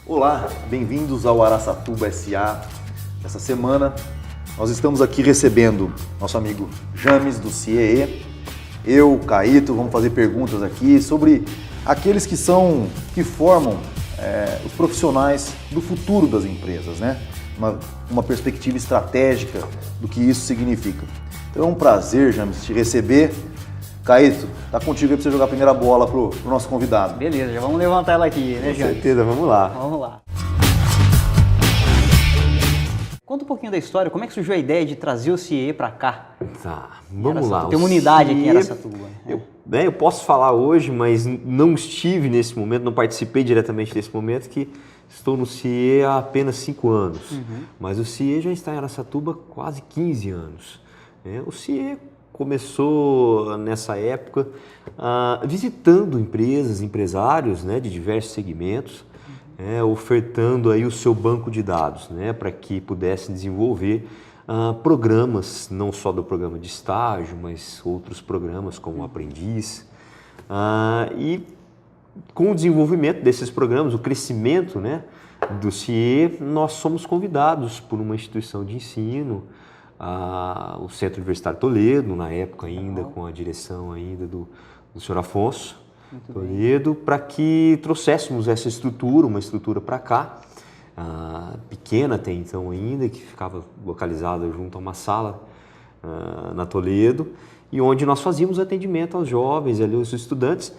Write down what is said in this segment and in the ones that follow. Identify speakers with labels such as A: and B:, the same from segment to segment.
A: Olá, bem-vindos ao Araçatuba SA. Essa semana nós estamos aqui recebendo nosso amigo James do CIEE. Eu, Caíto, vamos fazer perguntas aqui sobre aqueles que formam os profissionais do futuro das empresas, né? Uma perspectiva estratégica do que isso significa. Então é um prazer, James, te receber. Caíto, tá contigo aí para você jogar a primeira bola pro nosso convidado.
B: Beleza, já vamos levantar ela aqui, né, James?
C: Com certeza, vamos lá.
B: Vamos lá. Conta um pouquinho da história, como é que surgiu a ideia de trazer o CIEE para cá?
C: Tá, vamos lá.
B: Tem uma unidade aqui em Araçatuba.
C: Eu posso falar hoje, mas não estive nesse momento, não participei diretamente desse momento, que estou no CIEE há apenas 5 anos. Mas o CIEE já está em Araçatuba há quase 15 anos. O CIEE começou nessa época visitando empresas, empresários, né, de diversos segmentos, ofertando aí o seu banco de dados, né, para que pudessem desenvolver programas, não só do programa de estágio, mas outros programas como o Aprendiz. E com o desenvolvimento desses programas, o crescimento, né, do CIEE, nós somos convidados por uma instituição de ensino, o Centro Universitário Toledo, na época ainda com a direção ainda do senhor Afonso Toledo, para que trouxéssemos essa estrutura, uma estrutura para cá, pequena até então ainda, que ficava localizada junto a uma sala na Toledo, e onde nós fazíamos atendimento aos jovens, ali, aos estudantes,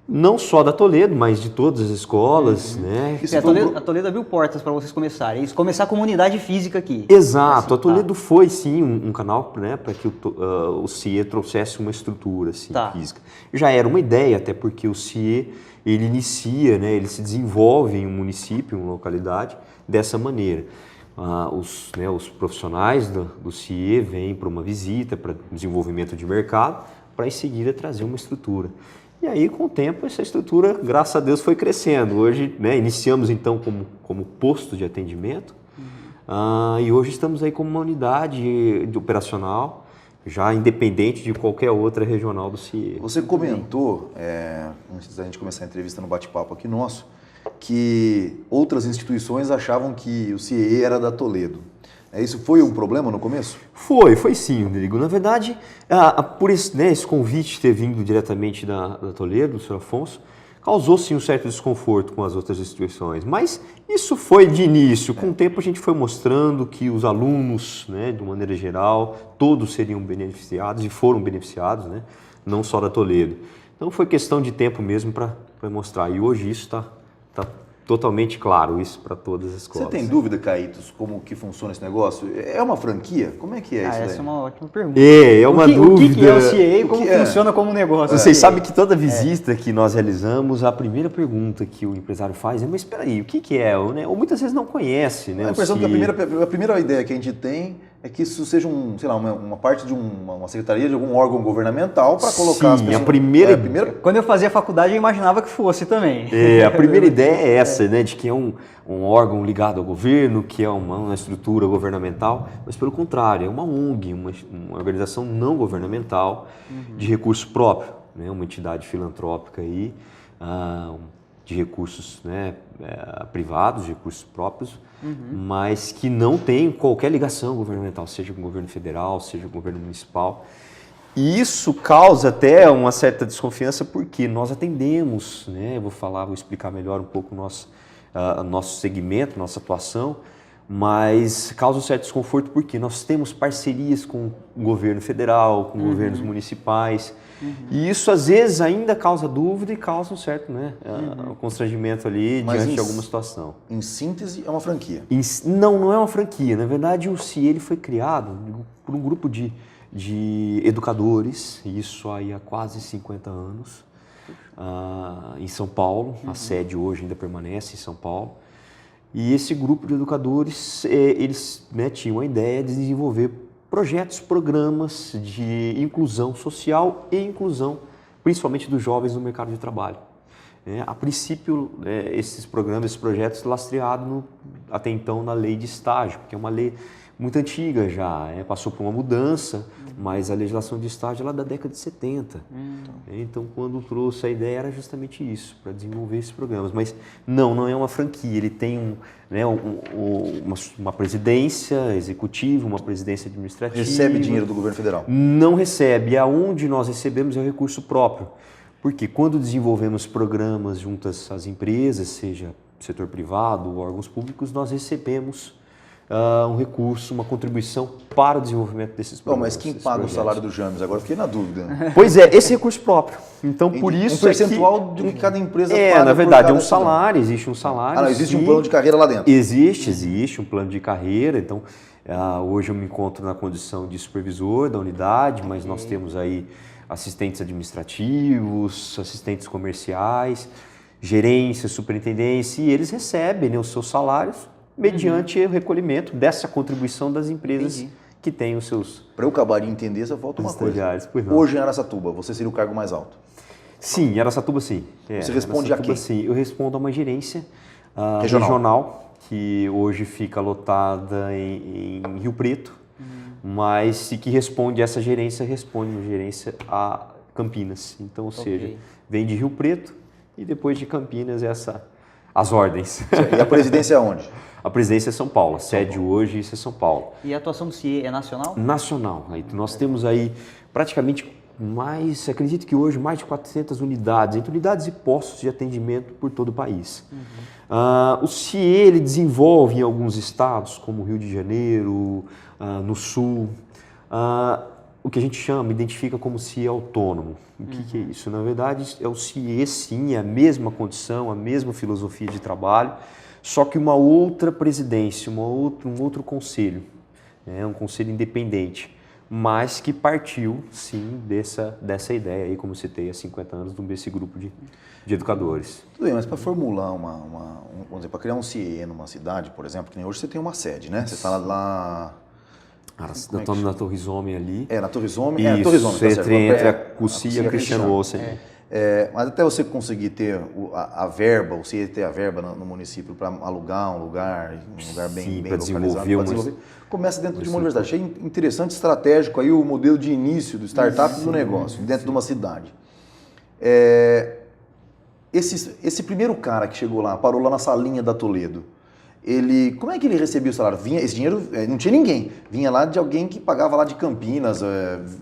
C: não só da Toledo, mas de todas as escolas, né?
B: A Toledo abriu portas para vocês começarem. Isso começar com uma unidade física aqui.
C: Exato, a Toledo foi sim um canal, né, para que o CIEE trouxesse uma estrutura assim, física. Já era uma ideia, até porque o CIEE ele inicia, né, ele se desenvolve em um município, em uma localidade, dessa maneira. Os profissionais do CIEE vêm para uma visita, para desenvolvimento de mercado, para em seguida trazer uma estrutura. E aí, com o tempo, essa estrutura, graças a Deus, foi crescendo. Hoje, né, iniciamos então como posto de atendimento e hoje estamos aí como uma unidade operacional, já independente de qualquer outra regional do CIEE.
A: Você comentou, antes da gente começar a entrevista no bate-papo aqui nosso, que outras instituições achavam que o CIEE era da Toledo. Isso foi um problema no começo?
C: Foi sim, Rodrigo. Na verdade, por esse convite ter vindo diretamente da Toledo, do senhor Afonso, causou sim um certo desconforto com as outras instituições. Mas isso foi de início. Com o tempo a gente foi mostrando que os alunos, né, de maneira geral, todos seriam beneficiados e foram beneficiados, né, não só da Toledo. Então foi questão de tempo mesmo para mostrar. E hoje isso está totalmente claro, isso para todas as escolas.
A: Você tem dúvida, Caítos, como que funciona esse negócio? É uma franquia? Como é que é isso daí?
B: Essa é uma ótima pergunta.
C: É uma dúvida.
B: O que é o CIEE e como funciona como negócio?
C: Vocês sabem que toda visita que nós realizamos, a primeira pergunta que o empresário faz é: mas espera aí, o que é? Ou muitas vezes não conhece, né?
A: A impressão que a primeira ideia que a gente tem é que isso seja uma parte de uma secretaria de algum órgão governamental para colocar as pessoas...
C: A primeira...
B: Quando eu fazia faculdade eu imaginava que fosse também.
C: A primeira ideia é essa, né, de que é um órgão ligado ao governo, que é uma estrutura governamental, mas pelo contrário, é uma ONG, uma organização não governamental de recurso próprio, né, uma entidade filantrópica aí, de recursos, né, privados, de recursos próprios, mas que não tem qualquer ligação governamental, seja com o governo federal, seja com o governo municipal. E isso causa até uma certa desconfiança porque nós atendemos, né, vou explicar melhor um pouco o nosso segmento, nossa atuação, mas causa um certo desconforto porque nós temos parcerias com o governo federal, com governos municipais, e isso às vezes ainda causa dúvida e causa um certo, né, constrangimento ali diante de alguma situação.
A: Em síntese, é uma franquia?
C: Não é uma franquia. Na verdade, o CIEE ele foi criado por um grupo de educadores, isso aí há quase 50 anos, em São Paulo. A sede hoje ainda permanece em São Paulo. E esse grupo de educadores, eles, né, tinham a ideia de desenvolver projetos, programas de inclusão social e inclusão, principalmente dos jovens no mercado de trabalho. A princípio, esses programas, esses projetos lastreados até então na lei de estágio, que é uma lei muito antiga já, passou por uma mudança, mas a legislação de estágio ela é da década de 70. Então, quando trouxe a ideia, era justamente isso, para desenvolver esses programas. Mas não é uma franquia, ele tem uma presidência executiva, uma presidência administrativa.
A: Recebe dinheiro do governo federal?
C: Não recebe. Aonde nós recebemos é o recurso próprio. Porque quando desenvolvemos programas juntas às empresas, seja setor privado ou órgãos públicos, nós recebemos um recurso, uma contribuição para o desenvolvimento desses programas.
A: Mas quem paga o salário do James? Agora eu fiquei na dúvida.
C: Pois é, esse recurso próprio. Então, por isso
A: um percentual de que cada empresa paga.
C: Na verdade, é um salário, existe um salário.
A: Não existe um plano de carreira lá dentro?
C: Existe um plano de carreira. Então, hoje eu me encontro na condição de supervisor da unidade, mas nós temos aí assistentes administrativos, assistentes comerciais, gerência, superintendência, e eles recebem os seus salários mediante o recolhimento dessa contribuição das empresas que têm os seus...
A: Para eu acabar de entender, só falta uma coisa. Hoje em Araçatuba, você seria o cargo mais alto?
C: Sim, em Araçatuba sim.
A: Você responde a quem?
C: Sim, eu respondo a uma gerência regional, que hoje fica lotada em Rio Preto, mas que responde, essa gerência responde uma gerência a Campinas. Então, ou seja, vem de Rio Preto e depois de Campinas as ordens.
A: E a presidência é onde?
C: A presidência é São Paulo, a sede hoje é São Paulo.
B: E a atuação do CIE é nacional?
C: Nacional. Nós temos aí praticamente acredito que hoje mais de 400 unidades, entre unidades e postos de atendimento por todo o país. O CIE ele desenvolve em alguns estados, como Rio de Janeiro, no Sul, o que a gente identifica como CIE autônomo. O que é isso? Na verdade, é o CIE, sim, é a mesma condição, a mesma filosofia de trabalho, só que uma outra presidência, um outro conselho, um conselho independente, mas que partiu, sim, dessa ideia aí, como citei, há 50 anos, desse grupo de educadores.
A: Tudo bem, mas para formular vamos dizer, para criar um CIE numa cidade, por exemplo, que nem hoje você tem uma sede, né? Você está lá...
C: Estamos na Torre Zome ali.
A: Na Torre Zome.
C: Isso,
A: Torre Zome,
C: entre a Cucy e a Cristiano Olsen.
A: Mas até você conseguir ter a verba, o CIE ter a verba no município para alugar um lugar bem localizado, para desenvolver, começa dentro de uma universidade. Achei interessante, estratégico aí o modelo de início do startup do negócio, dentro de uma cidade. Esse primeiro cara que chegou lá, parou lá na salinha da Toledo, como é que ele recebia o salário? Esse dinheiro, não tinha ninguém, vinha lá de alguém que pagava lá de Campinas,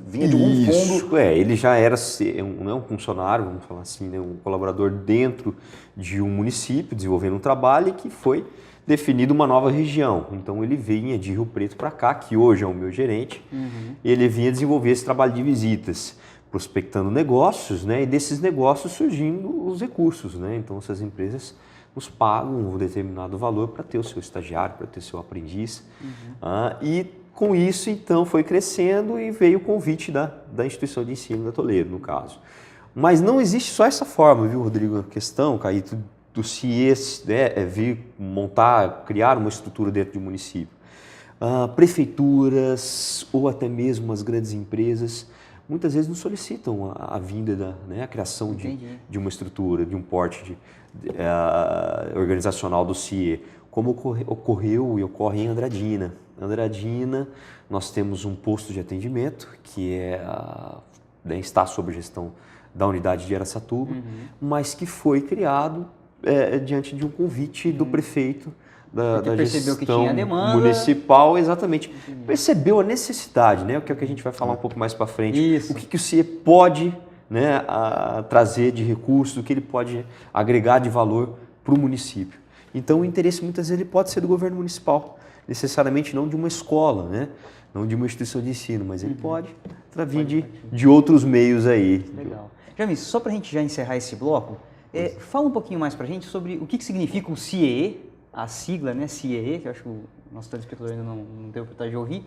A: vinha de algum fundo.
C: Ele já era um funcionário, vamos falar assim, um colaborador dentro de um município, desenvolvendo um trabalho e que foi definido uma nova região. Então ele vinha de Rio Preto para cá, que hoje é o meu gerente, ele vinha desenvolver esse trabalho de visitas, prospectando negócios, e desses negócios surgindo os recursos. Então essas empresas nos pagam um determinado valor para ter o seu estagiário, para ter o seu aprendiz. E com isso, então, foi crescendo e veio o convite da instituição de ensino da Toledo, no caso. Mas não existe só essa forma, viu, Rodrigo? A questão, Caíto, do CIES vir criar uma estrutura dentro de um município. Prefeituras ou até mesmo as grandes empresas muitas vezes não solicitam a vinda a criação de uma estrutura, de um porte organizacional do CIE, como ocorreu e ocorre em Andradina. Andradina, nós temos um posto de atendimento que está sob gestão da unidade de Araçatuba, mas que foi criado diante de um convite do prefeito da
B: percebeu que
C: gestão
B: tinha demanda
C: municipal, exatamente. Percebeu a necessidade, o que é o que a gente vai falar um pouco mais para frente.
B: Isso.
C: O que o CIE pode trazer de recursos, o que ele pode agregar de valor para o município. Então o interesse muitas vezes ele pode ser do governo municipal, necessariamente não de uma escola, não de uma instituição de ensino, mas ele pode vir de outros meios aí.
B: Legal. James, só para a gente já encerrar esse bloco, fala um pouquinho mais para a gente sobre o que significa o CIE, a sigla, CIE, que eu acho que o nosso telespectador ainda não teve a oportunidade de ouvir,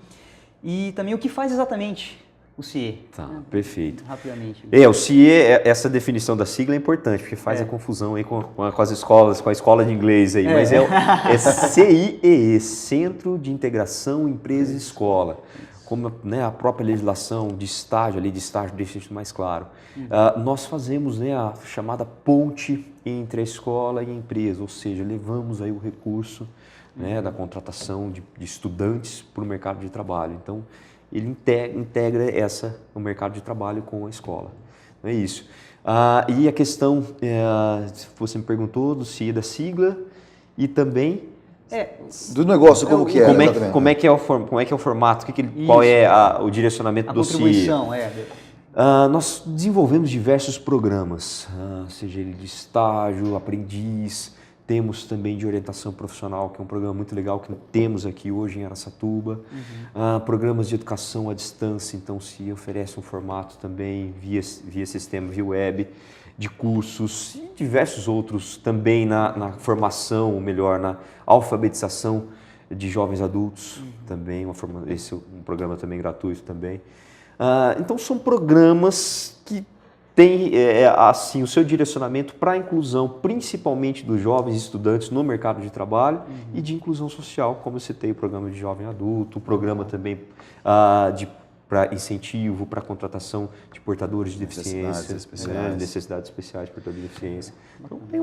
B: e também o que faz exatamente o CIE.
C: Tá, perfeito.
B: Rapidamente.
C: O CIE, essa definição da sigla é importante, porque faz a confusão aí com as escolas, com a escola de inglês aí, mas é CIEE, Centro de Integração Empresa e Escola. Como a própria legislação de estágio, a lei de estágio deixa isso mais claro. Nós fazemos a chamada ponte entre a escola e a empresa, ou seja, levamos aí o recurso da contratação de estudantes para o mercado de trabalho. Então, ele integra o mercado de trabalho com a escola. Não é isso. E a questão, você me perguntou do CIE da sigla e também...
A: Do negócio, como que é?
C: Como é que é o formato? Qual é o direcionamento do CIE?
B: A contribuição,
C: nós desenvolvemos diversos programas, seja ele de estágio, aprendiz, temos também de orientação profissional, que é um programa muito legal que temos aqui hoje em Araçatuba. Programas de educação à distância, então se oferece um formato também via sistema, via web, de cursos e diversos outros também na formação, ou melhor, na alfabetização de jovens adultos, também esse é um programa também gratuito também. Então são programas que têm assim, o seu direcionamento para a inclusão, principalmente dos jovens estudantes no mercado de trabalho e de inclusão social, como eu citei o programa de jovem adulto, o programa também para incentivo, para contratação de portadores de deficiência, necessidades especiais de portadores de deficiência. Então tem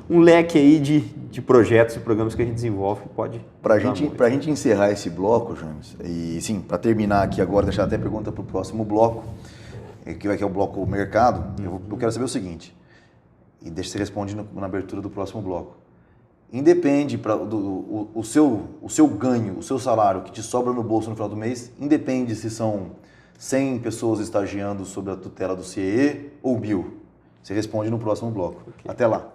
C: um leque aí de projetos e programas que a gente desenvolve que pode...
A: Para a gente encerrar esse bloco, James, e sim, para terminar aqui agora, deixar até pergunta para o próximo bloco, que é o bloco mercado, eu quero saber o seguinte, e deixa você responde na abertura do próximo bloco. Independe o seu ganho, o seu salário que te sobra no bolso no final do mês, independe se são 100 pessoas estagiando sob a tutela do CIE ou 1000. Você responde no próximo bloco. Okay. Até lá.